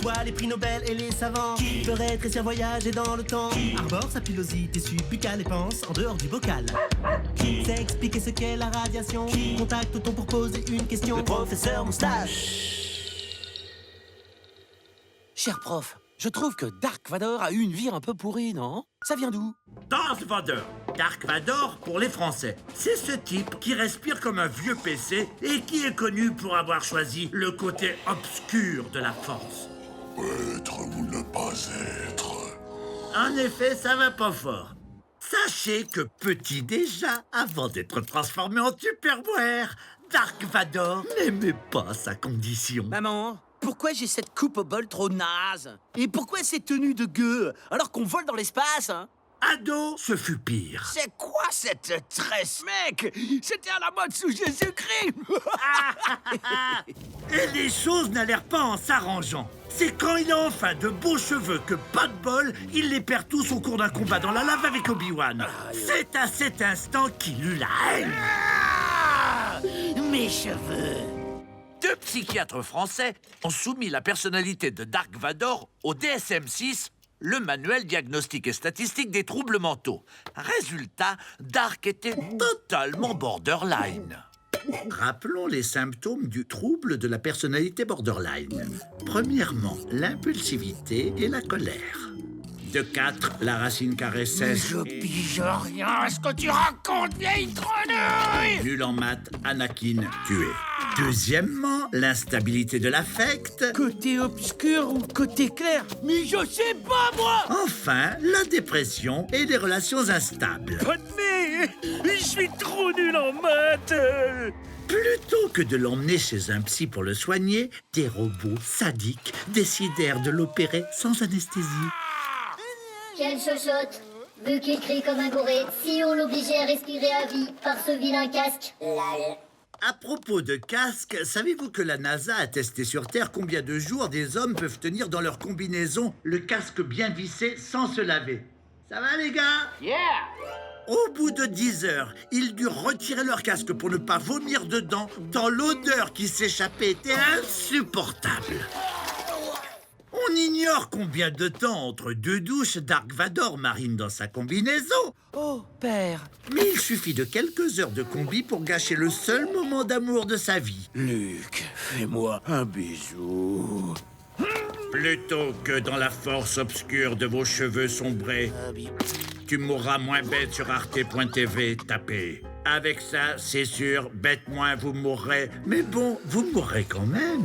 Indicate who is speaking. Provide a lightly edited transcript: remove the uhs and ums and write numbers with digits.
Speaker 1: voit les prix Nobel et les savants qui ferait rétrécir voyager dans le temps. Arbore sa pilosité subbuccale et pense en dehors du bocal. Sait expliquer ce qu'est la radiation. Contacte ton pour poser une question. Le professeur Moustache.
Speaker 2: Cher prof, je trouve que Dark Vador a eu une vie un peu pourrie, non? Ça vient d'où?
Speaker 3: Darth Vader. Dark Vador pour les Français. C'est ce type qui respire comme un vieux PC et qui est connu pour avoir choisi le côté obscur de la force.
Speaker 4: Être ou ne pas être.
Speaker 3: En effet, ça va pas fort. Sachez que petit déjà, avant d'être transformé en Tupperware, Dark Vador n'aimait pas sa condition.
Speaker 2: Maman, pourquoi j'ai cette coupe au bol trop naze? Et pourquoi ces tenues de gueux alors qu'on vole dans l'espace, hein?
Speaker 3: Ado, ce fut pire.
Speaker 2: C'est quoi cette tresse, mec? C'était à la mode sous Jésus-Christ.
Speaker 3: Et les choses n'allèrent pas en s'arrangeant. C'est quand il a enfin de beaux cheveux que, pas de bol, il les perd tous au cours d'un combat dans la lave avec Obi-Wan. C'est à cet instant qu'il eut la haine.
Speaker 2: Mes cheveux.
Speaker 5: Deux psychiatres français ont soumis la personnalité de Dark Vador au DSM-6, le manuel diagnostique et statistique des troubles mentaux. Résultat, Dark était totalement borderline.
Speaker 3: Rappelons les symptômes du trouble de la personnalité borderline. Premièrement, l'impulsivité et la colère. De 4, la racine carrée 16.
Speaker 2: Je pige rien à ce que tu racontes, vieille grenouille.
Speaker 3: Nul en maths, Anakin tué. Deuxièmement, l'instabilité de l'affect.
Speaker 2: Côté obscur ou côté clair? Mais je sais pas, moi.
Speaker 3: Enfin, la dépression et les relations instables.
Speaker 2: Mais je suis trop nul en maths.
Speaker 3: Plutôt que de l'emmener chez un psy pour le soigner, des robots sadiques décidèrent de l'opérer sans anesthésie.
Speaker 6: Quelle chochotte! Vu qu'il crie comme un goré, si on l'obligeait à respirer à vie par ce vilain casque. Lol.
Speaker 3: À propos de casque, savez-vous que la NASA a testé sur Terre combien de jours des hommes peuvent tenir dans leur combinaison le casque bien vissé sans se laver? Ça va les gars?
Speaker 2: Yeah.
Speaker 3: Au bout de 10 heures, ils durent retirer leur casque pour ne pas vomir dedans, tant l'odeur qui s'échappait était insupportable. On ignore combien de temps entre deux douches Dark Vador marine dans sa combinaison.
Speaker 2: Oh, père.
Speaker 3: Mais il suffit de quelques heures de combi pour gâcher le seul moment d'amour de sa vie.
Speaker 2: Luc, fais-moi un bisou.
Speaker 3: Plutôt que dans la force obscure de vos cheveux sombrés, tu mourras moins bête sur arte.tv, tapez. Avec ça, c'est sûr, bête moins vous mourrez. Mais bon, vous mourrez quand même.